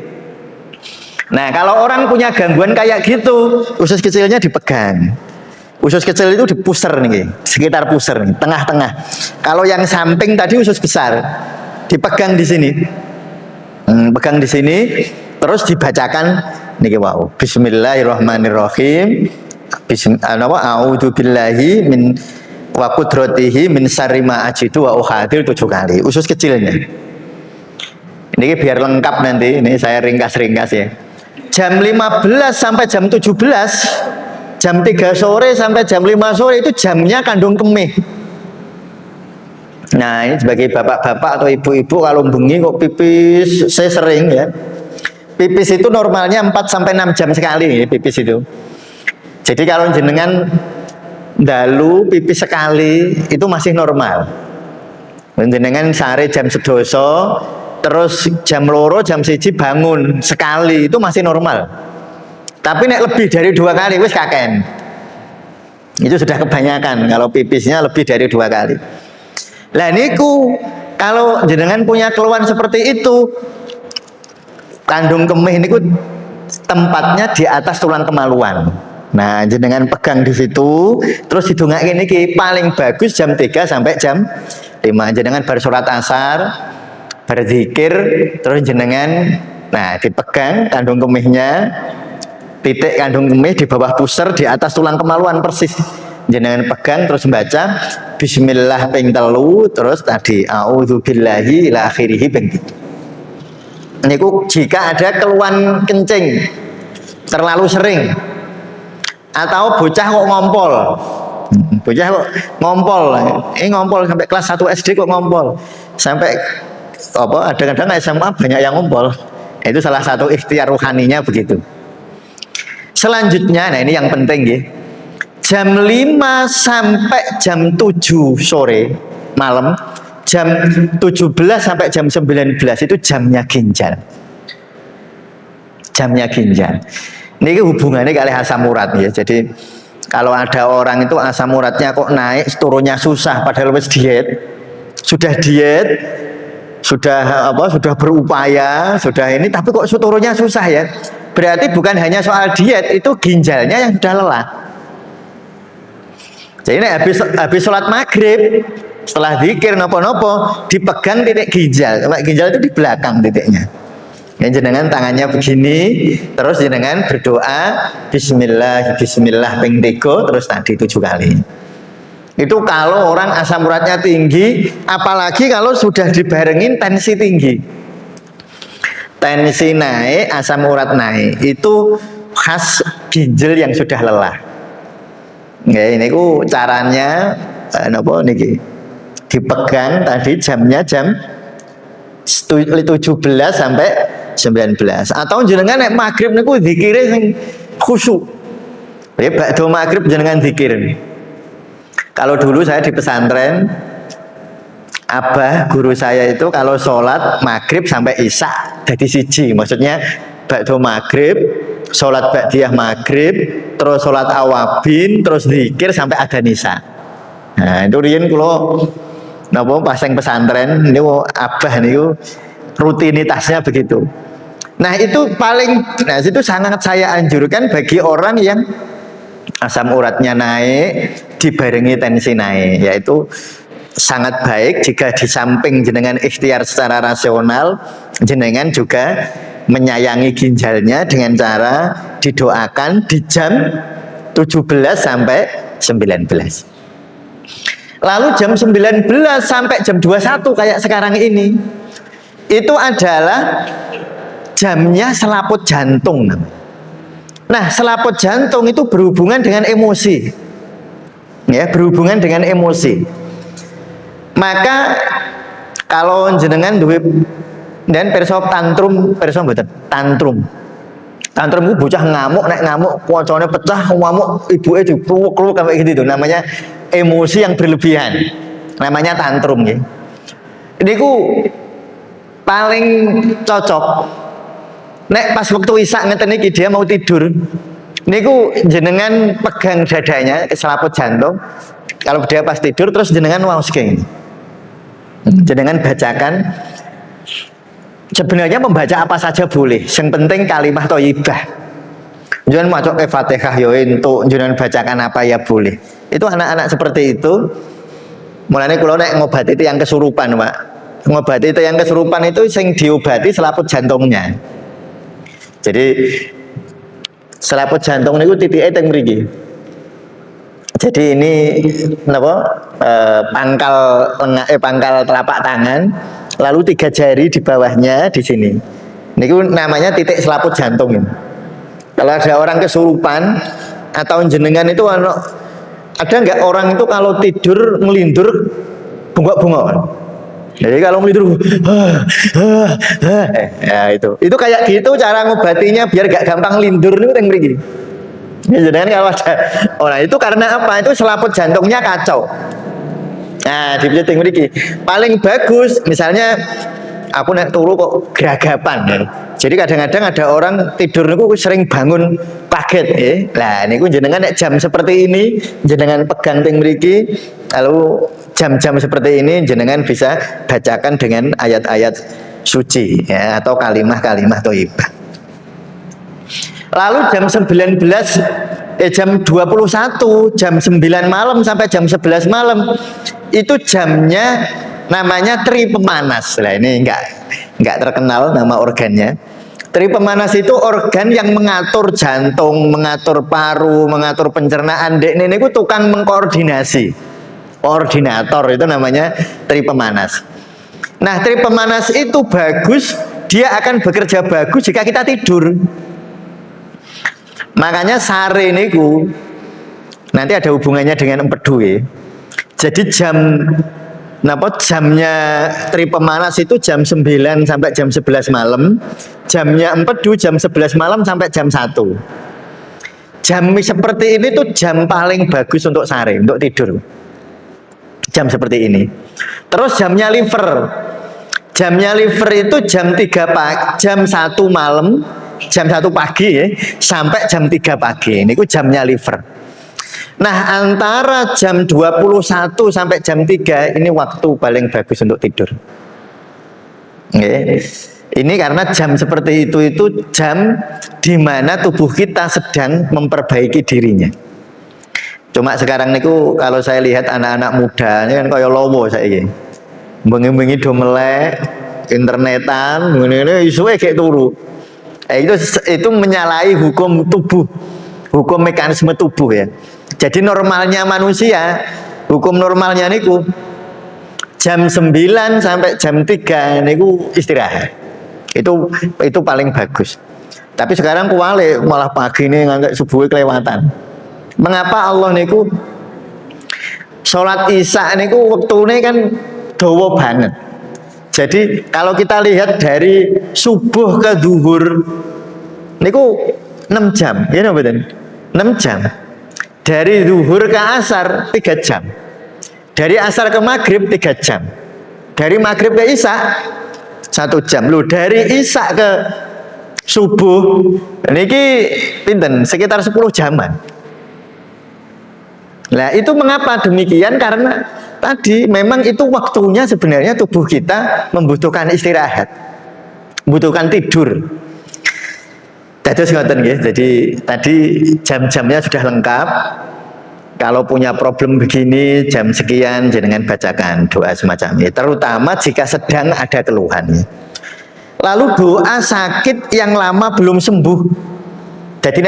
Nah, kalau orang punya gangguan kayak gitu, usus kecilnya dipegang. Usus kecil itu di pusar nih, sekitar pusar nih, tengah-tengah. Kalau yang samping tadi usus besar, dipegang di sini. Pegang di sini, terus dibacakan niki wow. Bismillahirrahmanirrahim. a'udzubillahi min wa qudratihi min syarri ma ajidu wa uhadir 7 kali. Usus kecilnya. Ini biar lengkap nanti, ini saya ringkas-ringkas ya. Jam 15 sampai jam 17, jam 3 sore sampai jam 5 sore itu jamnya kandung kemih. Nah, ini sebagai bapak-bapak atau ibu-ibu kalau bengi kok pipis, saya sering ya. Pipis itu normalnya 4 sampai 6 jam sekali pipis itu. Jadi kalau jenengan dalu pipis sekali itu masih normal. Jenengan sare jam sedoso, terus jam loro jam 1 bangun sekali itu masih normal. Tapi nek lebih dari 2 kali wis kaken. Itu sudah kebanyakan kalau pipisnya lebih dari 2 kali. Lah niku kalau jenengan punya keluhan seperti itu, kandung kemih niku tempatnya di atas tulang kemaluan. Nah, jenengan pegang di situ, terus didongake niki paling bagus jam 3 sampai jam 5. Jenengan bar salat asar, berzikir, terus jenengan nah dipegang kandung kemihnya, titik kandung kemih di bawah pusar di atas tulang kemaluan persis. Jenengan pegang terus baca bismillah ping 3, terus tadi a'udzubillahi ila akhirih ping 3. Niku jika ada keluhan kencing terlalu sering atau bocah kok ngompol. Bocah kok ngompol. Ngompol sampai kelas 1 SD kok ngompol. Sampai apa kadang-kadang SMA banyak yang ngompol. Itu salah satu ikhtiar ruhaninya begitu. Selanjutnya, nah ini yang penting ya. Jam 5 sampai jam 7 sore malam, jam 17 sampai jam 19 itu jamnya ginjal. Jamnya ginjal. Ini hubungannya kali asam urat ya. Jadi kalau ada orang itu asam uratnya kok naik, turunnya susah padahal wis diet. Sudah diet, sudah berupaya, sudah ini tapi kok turunnya susah ya. Berarti bukan hanya soal diet, itu ginjalnya yang sudah lelah. Jadi ini habis sholat maghrib, setelah zikir nopo-nopo, dipegang titik ginjal. Ginjal itu di belakang titiknya. Yang jenengan tangannya begini, terus jenengan berdoa bismillah ping 3, terus tadi 7 kali. Itu kalau orang asam uratnya tinggi, apalagi kalau sudah dibarengin tensi tinggi. Tensi naik, asam urat naik, itu khas ginjal yang sudah lelah. Ya, ini ku caranya napa niki? Dipegang tadi jamnya jam 17 sampai 19. Atau jenengan nek maghrib niku zikire sing khusyuk. Ya bakdo maghrib jenengan zikir. Kalau dulu saya di pesantren, abah guru saya itu kalau sholat maghrib sampai isya jadi siji, maksudnya bakdo maghrib, sholat ba'diyah maghrib, terus sholat awabin, terus zikir sampai ada nisa. Nah itu riyen kula napa pasang pesantren niku abah niku rutinitasnya begitu. Nah itu itu sangat saya anjurkan bagi orang yang asam uratnya naik dibarengi tensi naik, yaitu sangat baik jika di samping jenengan ikhtiar secara rasional, jenengan juga menyayangi ginjalnya dengan cara didoakan di jam 17 sampai 19. Lalu jam 19 sampai jam 21 kayak sekarang ini, itu adalah jamnya selaput jantung. Nah, selaput jantung itu berhubungan dengan emosi. Ya, berhubungan dengan emosi. Maka kalau jenengan duwe dan perso tantrum, perso mboten tantrum. Tantrum itu bocah ngamuk, nek ngamuk kocone pecah, ngamuk ibuke dipeluk-peluk kayak gitu. Namanya emosi yang berlebihan. Namanya tantrum ya. Niku paling cocok nek pas waktu isya ngeten iki dia mau tidur. Niku jenengan pegang dadanya selaput jantung. Kalau dia pas tidur terus jenengan waoske. Jenengan bacakan. Sebenarnya membaca apa saja boleh. Yang penting kalimah thayyibah. Jangan macok ke Fatihah yo entuk, jenengan bacakan apa ya boleh. Itu anak-anak seperti itu. Mulane kula nek ngobati itu yang kesurupan, Pak. Ngobati itu yang kesurupan itu sing diobati selaput jantungnya. Jadi selaput jantung niku titike teng mriki. Jadi ini apa? Pangkal telapak tangan, lalu 3 jari di bawahnya di sini. Ini namanya titik selaput jantung ini. Kalau ada orang kesurupan atau jenengan itu ada nggak orang itu kalau tidur ngelindur bungok-bungok? Jadi kalau ngelindur, ya itu kayak gitu cara ngobatinya biar gak gampang lindur nih yang begini. Ya, jangan kalau ada orang itu karena apa? Itu selaput jantungnya kacau. Nah, di pijeting mriki paling bagus misalnya aku naik turu kok geragapan ya. Jadi kadang-kadang ada orang tidur niku sering bangun kaget ya. Lah niku jenengan nek jam seperti ini jenengan pegang ting mriki lalu jam-jam seperti ini jenengan bisa bacakan dengan ayat-ayat suci ya atau kalimah-kalimah thayyibah. Lalu jam 19 jam 21 jam 9 malam sampai jam 11 malam itu jamnya namanya tri pemanas. Nah ini enggak terkenal nama organnya. Tri pemanas itu organ yang mengatur jantung, mengatur paru, mengatur pencernaan. Dek ini tukang mengkoordinasi. Koordinator itu namanya tri pemanas. Nah, tri pemanas itu bagus, dia akan bekerja bagus jika kita tidur. Makanya sare niku nanti ada hubungannya dengan empedu ya. Jadi jamnya tri pemanas itu jam 9 sampai jam 11 malam. Jamnya empedu jam 11 malam sampai jam 1. Jam seperti ini tuh jam paling bagus untuk sare, untuk tidur. Jam seperti ini. Terus jamnya liver. Jamnya liver itu jam 3 pagi, jam 1 malam, jam 1 pagi ya, sampai jam 3 pagi. Ini jamnya liver. Nah, antara jam 21 sampai jam 3 ini waktu paling bagus untuk tidur. Oke. Ini karena jam seperti itu jam di mana tubuh kita sedang memperbaiki dirinya. Cuma sekarang niku kalau saya lihat anak-anak muda ini kan kaya lowo saiki. Bengi-bengi do melek, internetan, ngene isuke kayak turu. Itu menyalahi hukum tubuh, hukum mekanisme tubuh ya. Jadi normalnya manusia, hukum normalnya niku jam 9 sampai jam 3 niku istirahat. Itu paling bagus. Tapi sekarang kuwale malah pagi ini nganggak subuh kelewatan. Mengapa Allah niku sholat isya niku waktune kan dawa banget. Jadi kalau kita lihat dari subuh ke zuhur niku 6 jam, ya napa mboten? 6 jam. Dari zuhur ke asar 3 jam. Dari asar ke maghrib 3 jam. Dari maghrib ke isya 1 jam. Loh, dari isya ke subuh niki pinten? Sekitar 10 jaman. Nah, itu mengapa demikian? Karena tadi memang itu waktunya sebenarnya tubuh kita membutuhkan istirahat, membutuhkan tidur. Jadi tadi jam-jamnya sudah lengkap. Kalau punya problem begini jam sekian jenengan bacakan doa semacam ini. Terutama jika sedang ada keluhannya. Lalu doa sakit yang lama belum sembuh. Jadi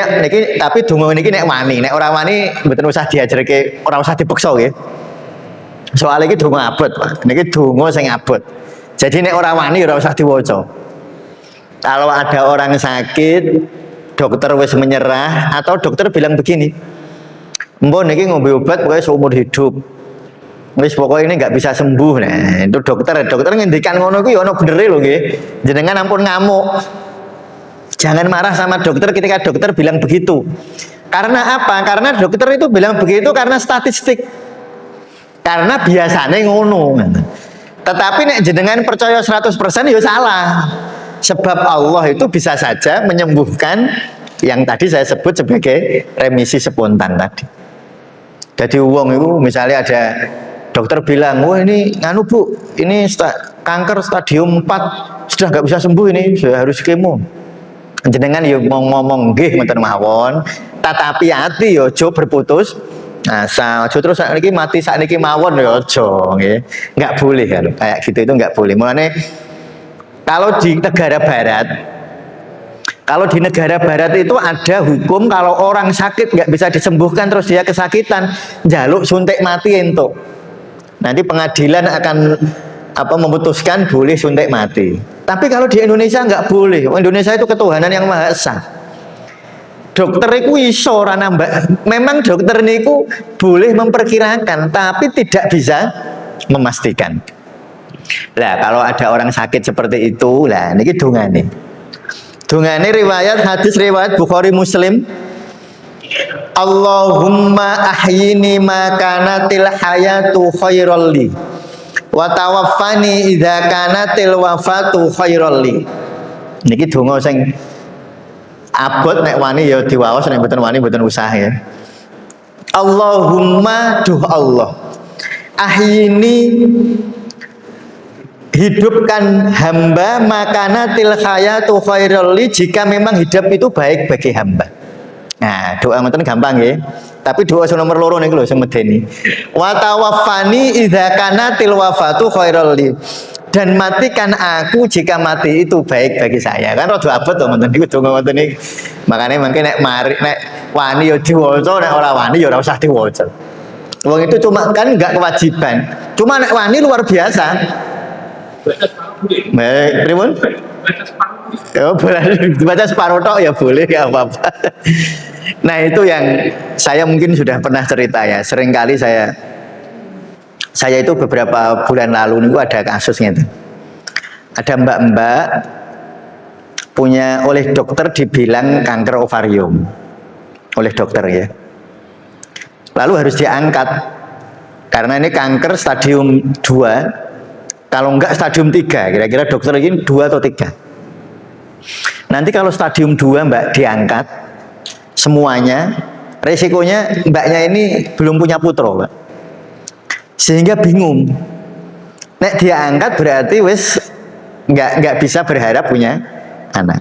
tapi donga niki nek wani, nek ora wani mboten usah diajarke, ora usah dipeksa nggih. Soale iki donga abot, Pak. Niki donga sing abot. Jadi nek ora wani ora usah diwaca. Kalau ada orang sakit, dokter wis menyerah atau dokter bilang begini, "Mbok niki ngombe obat pokoknya seumur hidup. Wis pokoknya ini nggak bisa sembuh." Nah, itu dokter ngendikan ngono iku ya ana benere lho nggih. Jenengan ampun ngamuk. Jangan marah sama dokter ketika dokter bilang begitu. Karena apa? Karena dokter itu bilang begitu karena statistik. Karena biasanya ngono. Tetapi nek jenengan percaya 100% ya salah. Sebab Allah itu bisa saja menyembuhkan yang tadi saya sebut sebagai remisi spontan tadi. Jadi uang itu misalnya ada dokter bilang, "Wah ini nganu Bu, ini kanker stadium 4 sudah nggak bisa sembuh ini, sudah harus kemo." Jenengan yo ngomong nggih mboten mawon, tetapi hati yo aja berputus asa. Aja terus sakniki mati sakniki mawon yo aja nggih. Enggak boleh kalau kayak gitu itu enggak boleh. Mulane kalau di negara barat Kalau di negara barat itu ada hukum kalau orang sakit nggak bisa disembuhkan terus dia kesakitan, jaluk suntik mati entuk. Nanti pengadilan akan memutuskan boleh suntik mati. Tapi kalau di Indonesia nggak boleh. Indonesia itu ketuhanan yang maha esa. Dokter itu iso ora nambah. Memang dokter niku boleh memperkirakan, tapi tidak bisa memastikan. Lah kalau ada orang sakit seperti itu, lah niki dongane. Dongane riwayat hadis riwayat Bukhari Muslim. Allahumma ahyini ma kanatil hayatu khairal li wa tawaffani idza kanatil wafatu khairal li. Niki donga sing abot nek wani ya diwaos, nek mboten wani mboten usah ya. Allahumma duh Allah, ahyini hidupkan hamba makanatil hayatu khairal li, jika memang hidup itu baik bagi hamba. Nah, doa ngoten gampang ya. Tapi doa sing nomor loro niku lho sing medeni. Wa tawaffani idza kanatil wafatu khairal li. Dan matikan aku jika mati itu baik bagi saya. Kan rada abot to ngoten niku donga ngoten iki. Makane mangke nek mari nek wani ya diwaca, nek ora wani ya ora usah diwaca. Wong itu cuma kan enggak kewajiban. Cuma nek wani luar biasa. Baik, pripun? Ya boleh baca separuh tok ya boleh, ya apa-apa. Nah itu yang saya mungkin sudah pernah cerita ya. Seringkali saya itu beberapa bulan lalu niku ada kasusnya itu. Ada mbak-mbak punya oleh dokter dibilang kanker ovarium oleh dokter ya. Lalu harus diangkat karena ini kanker stadium 2. Kalau enggak stadium 3, kira-kira dokter ini 2 atau 3. Nanti kalau stadium 2 mbak diangkat semuanya, resikonya mbaknya ini belum punya putra mbak. Sehingga bingung. Nek dia angkat berarti wis nggak bisa berharap punya anak.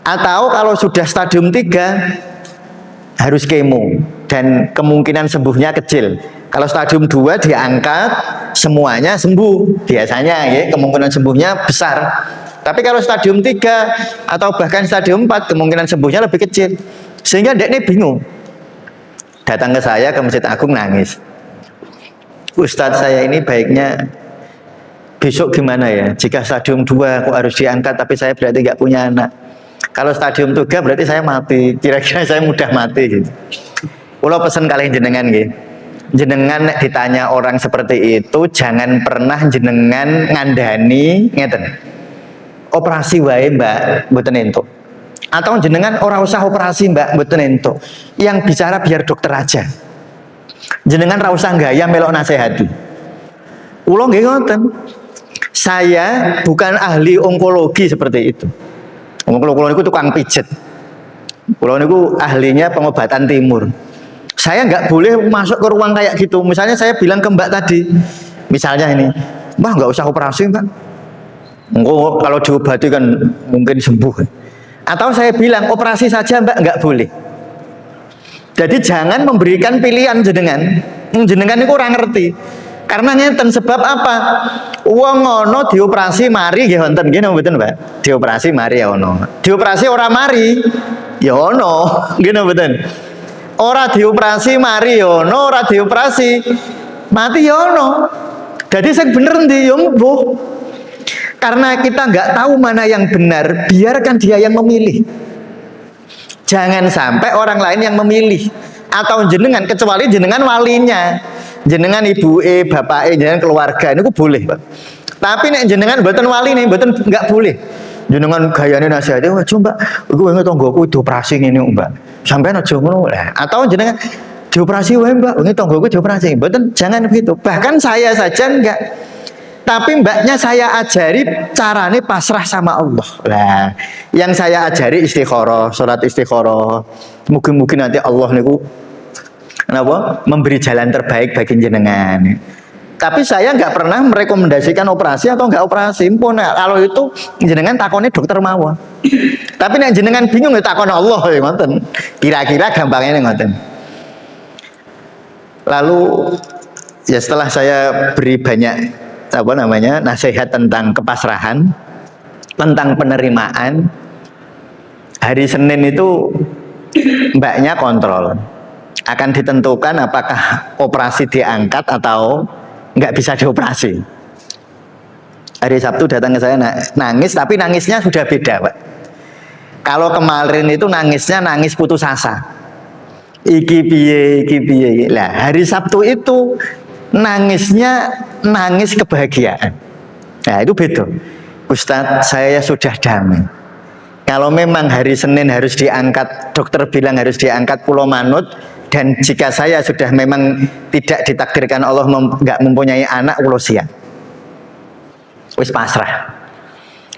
Atau kalau sudah stadium 3 harus kemo dan kemungkinan sembuhnya kecil. Kalau stadium 2 diangkat semuanya sembuh biasanya ya, kemungkinan sembuhnya besar. Tapi kalau stadium 3 atau bahkan stadium 4 kemungkinan sembuhnya lebih kecil. Sehingga dia ini bingung. Datang ke saya ke Masjid Agung nangis. Ustadz, saya ini baiknya besok gimana ya? Jika stadium 2 kok harus diangkat tapi saya berarti nggak punya anak. Kalau stadium 3 berarti saya mati. Kira-kira saya mudah mati gitu. Kalau pesen kalian jenengan gitu. Jenengan ditanya orang seperti itu jangan pernah jenengan ngandani ngeten. Operasi wae mbak, mboten entuk. Atau jenengan ora usah operasi mbak, mboten entuk. Yang bicara biar dokter aja. Jenengan ra usah gaya melok nasihati. Kula nggih ngoten. Saya bukan ahli onkologi seperti itu. Kula niku tukang pijet. Kula niku ahlinya pengobatan timur. Saya nggak boleh masuk ke ruang kayak gitu. Misalnya saya bilang ke mbak tadi, misalnya ini, mbak nggak usah operasi mbak. Enggak, kalau diobati kan mungkin sembuh. Atau saya bilang operasi saja mbak, nggak boleh. Jadi jangan memberikan pilihan jenengan. Jenengan itu kurang ngerti. Karena ngeten sebab apa? Wong ono dioperasi mari nggih wonten nggih mboten mbak. Dioperasi mari ya ono. Dioperasi ora mari ya ono. Nggih mboten. Ora dioperasi mari yono, ora dioperasi mati yono. Jadi sing bener ndi yo mbuh. Karena kita nggak tahu mana yang benar, biarkan dia yang memilih. Jangan sampai orang lain yang memilih. Atau jenengan, kecuali jenengan walinya, jenengan ibu bapak jenengan keluarga ini boleh, Pak. Tapi nek jenengan mboten wali nih, mboten nggak boleh. Jenengan gayane nasihatnya, wah coba, gue nggak tonggoku dioperasi ini mbak. Sampai aja ngono lah. Atau jenengan dioperasi wae mbak, ini tonggoku dioperasi. Mboten, jangan begitu. Bahkan saya saja enggak. Tapi mbaknya saya ajari carane pasrah sama Allah. Nah, yang saya ajari istikharah, salat istikharah. Mungkin nanti Allah niku kenapa memberi jalan terbaik bagi jenengan. Tapi saya nggak pernah merekomendasikan operasi atau nggak operasi. Nah, kalau itu jenengan takonnya dokter mawon. Tapi nek jenengan bingung ya takon Allah ya ngoten. Kira-kira gampangnya ngoten. Lalu ya setelah saya beri banyak nasihat tentang kepasrahan, tentang penerimaan, Hari Senin itu mbaknya kontrol, akan ditentukan apakah operasi diangkat atau nggak bisa dioperasi. Hari Sabtu datang ke saya nangis, tapi nangisnya sudah beda, Pak. Kalau kemarin itu nangisnya nangis putus asa. Iki piye. Lah, hari Sabtu itu nangisnya nangis kebahagiaan. Nah, itu beda. Ustadz, saya sudah damai. Kalau memang hari Senin harus diangkat, dokter bilang harus diangkat Pulau Manut, dan jika saya sudah memang tidak ditakdirkan Allah nggak mempunyai anak, pulau siap. Wis pasrah.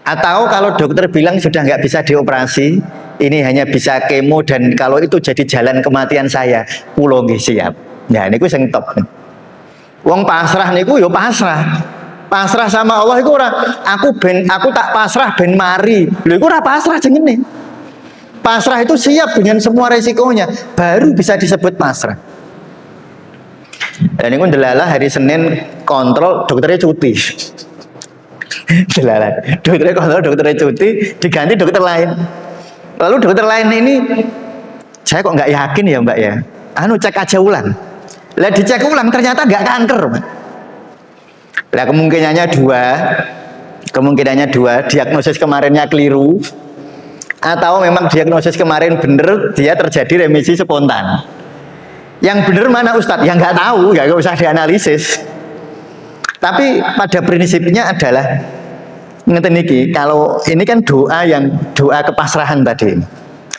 Atau kalau dokter bilang sudah nggak bisa dioperasi, ini hanya bisa kemo, dan kalau itu jadi jalan kematian saya, pulau nggih siap. Ya niku sing top. Wong pasrah niku yo pasrah. Pasrah sama Allah itu ora aku tak pasrah ben mari. Lho iku ora pasrah jenenge. Pasrah itu siap dengan semua resikonya, baru bisa disebut pasrah. Dan ini delalah hari Senin kontrol, dokternya cuti. Delalah, dokternya kontrol, dokternya cuti, diganti dokter lain. Lalu dokter lain ini, saya kok nggak yakin ya Mbak ya. Cek aja ulang. Lah dicek ulang ternyata nggak kanker, Mbak. Lah kemungkinannya dua, diagnosis kemarinnya keliru, atau memang diagnosis kemarin bener, dia terjadi remisi spontan. Yang bener mana Ustadz? Yang nggak tahu, nggak usah dianalisis. Tapi pada prinsipnya adalah ngeten niki, kalau ini kan doa kepasrahan tadi.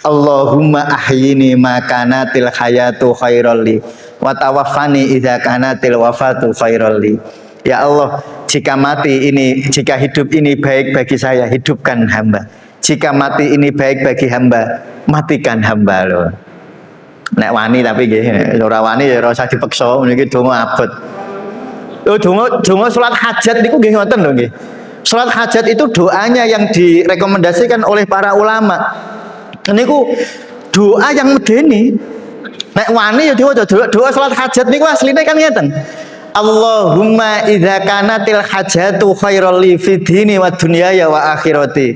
Allahumma ahyini ma kanatil hayatu khairal li wa tawaffani idza kanatil wafatu khairal li. Ya Allah, jika hidup ini baik bagi saya, hidupkan hamba. Jika mati ini baik bagi hamba, matikan hamba loh. Nek wani tapi nggih, ora wani ya ora usah dipeksa, niki donga abot. Oh, donga salat hajat niku nggih ngoten lho nggih. Salat hajat itu doanya yang direkomendasikan oleh para ulama. Niku doa yang medeni. Nek wani ya doa salat hajat niku asline kan ngeten. Allahumma idza kanatil hajatu khairal li fid dini wa dunyaya wa akhirati.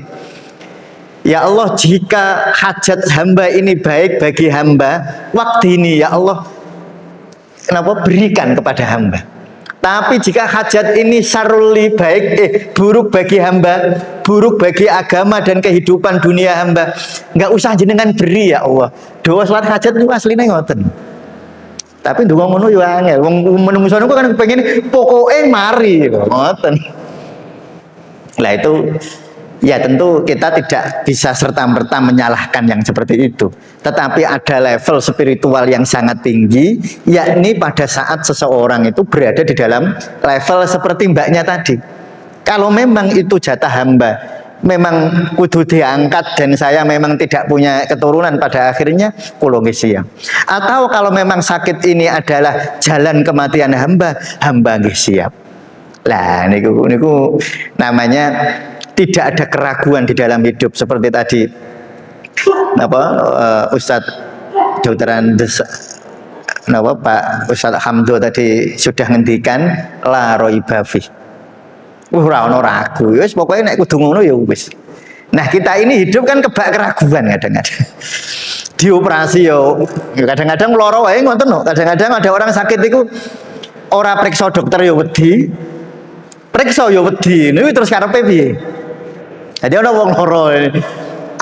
Ya Allah, jika hajat hamba ini baik bagi hamba, waktu ini ya Allah, kenapa berikan kepada hamba. Tapi jika hajat ini saruli buruk bagi hamba, buruk bagi agama dan kehidupan dunia hamba, nggak usah jenengan beri ya Allah. Doa salat hajat itu aslinya ngoten. Tapi ndonga ngono yo angel. Wong menungso niku kan pengen pokoke mari ngoten. Lah itu ya tentu kita tidak bisa serta-merta menyalahkan yang seperti itu. Tetapi ada level spiritual yang sangat tinggi, yakni pada saat seseorang itu berada di dalam level seperti mbaknya tadi. Kalau memang itu jatah hamba, memang kudu diangkat dan saya memang tidak punya keturunan pada akhirnya kula nggih siap. Atau kalau memang sakit ini adalah jalan kematian hamba nggih siap. Lah niku namanya tidak ada keraguan di dalam hidup seperti tadi Ustadz Dokteran Pak Ustadz Hamdo tadi sudah ngendikan la raiba fi. Ora ono ragu, wis pokoke nek kudu ngono ya wis. Nah, kita ini hidup kan kebak keraguan kadang-kadang. Dioperasi yo kadang-kadang lara wae ngoten lho. Kadang-kadang ada orang sakit itu ora periksa dokter yo wedi. Periksa yo wedi. Niku terus karepe piye? Jadi ana wong lara.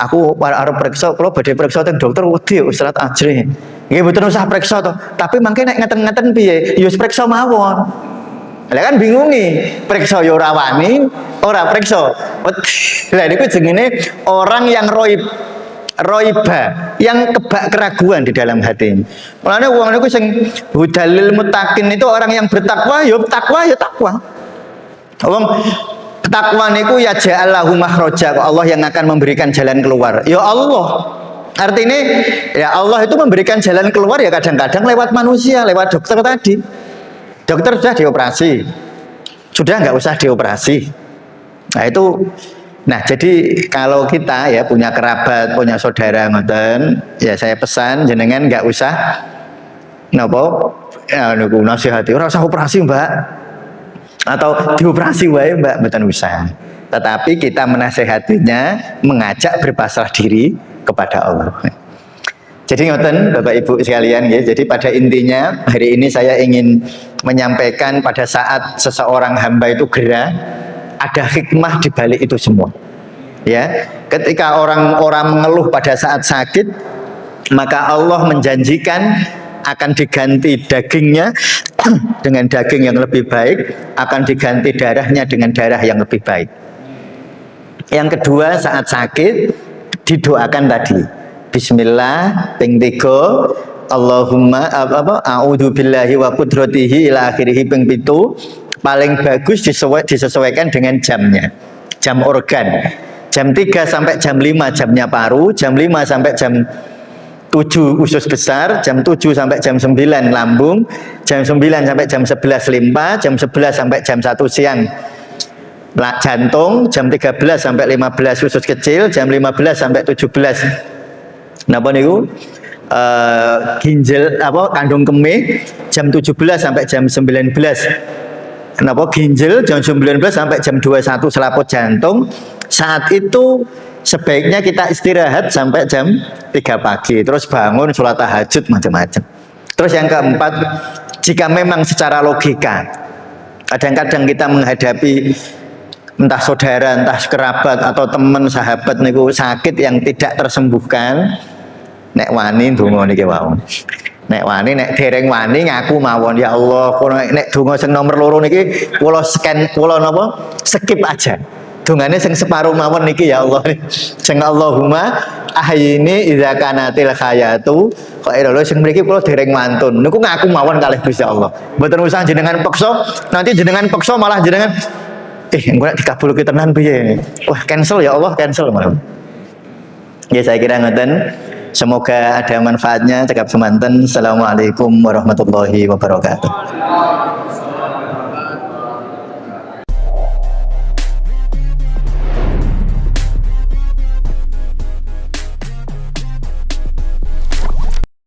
Aku arep periksa, kula badhe periksa teng dokter wedi Ustaz Ajri. Nggih mboten usah periksa to. Tapi mangke nek ngeten-ngeten piye? Ya wis periksa mawon. Lah kan bingung nih, periksa ya ora wani, ora periksa. Lah niku jenenge orang yang roiba, yang kebak keraguan di dalam hati. Mulane wong niku sing hudalil muttaqin itu orang yang bertakwa, ya takwa. Wong takwa niku ya ja'alahu makhraja, Allah yang akan memberikan jalan keluar. Ya Allah. Artinya ya Allah itu memberikan jalan keluar ya kadang-kadang lewat manusia, lewat dokter tadi. Dokter sudah dioperasi, sudah nggak usah dioperasi. Nah itu, jadi kalau kita ya punya kerabat, punya saudara ngoten, ya saya pesan jenengan nggak usah, nasihati, ora usah operasi Mbak, atau dioperasi wae Mbak, mboten usah. Tetapi kita menasehatinya, mengajak berpasrah diri kepada Allah. Jadi ngoten Bapak Ibu sekalian ya. Jadi pada intinya hari ini saya ingin menyampaikan pada saat seseorang hamba itu gerah, ada hikmah di balik itu semua. Ya, ketika orang-orang mengeluh pada saat sakit, maka Allah menjanjikan akan diganti dagingnya dengan daging yang lebih baik, akan diganti darahnya dengan darah yang lebih baik. Yang kedua, saat sakit didoakan tadi Bismillah ping 3, Allahumma a'udzu billahi wa qudratihi ila akhirih ping 7. Paling bagus disesuaikan dengan jamnya. Jam organ. Jam 3 sampai jam 5 jamnya paru, jam 5 sampai jam 7 usus besar, jam 7 sampai jam 9 lambung, jam 9 sampai jam 11 limpa, jam 11 sampai jam 1 siang jantung, jam 13 sampai 15 usus kecil, jam 15 sampai 17 napa niku ginjal kandung kemih, jam 17 sampai jam 19 napa ginjal, jam 19 sampai jam 21 selaput jantung. Saat itu sebaiknya kita istirahat sampai jam 3 pagi, terus bangun sholat tahajud macam-macam. Terus yang keempat, jika memang secara logika kadang-kadang kita menghadapi entah saudara, entah kerabat atau teman sahabat niku sakit yang tidak tersembuhkan, nek wani donga niki wau. Nek wani, nek dereng wani ngaku mawon, ya Allah, nek donga sing nomor 2 niki kula skip aja. Dungane sing separuh mawon niki ya Allah. Sing Allahumma ahyini idza kanatil hayatu khairul sing mriki kula dereng mantun. Niku ngaku mawon kalih Gusti Allah. Mboten usah jenengan peksa, nanti jenengan peksa malah jenengan engko nek dikabulke tenan piye? Wah, cancel ya Allah, cancel malah. Ya saya kira ngoten. Semoga ada manfaatnya. Cekap semanten. Assalamualaikum warahmatullahi wabarakatuh.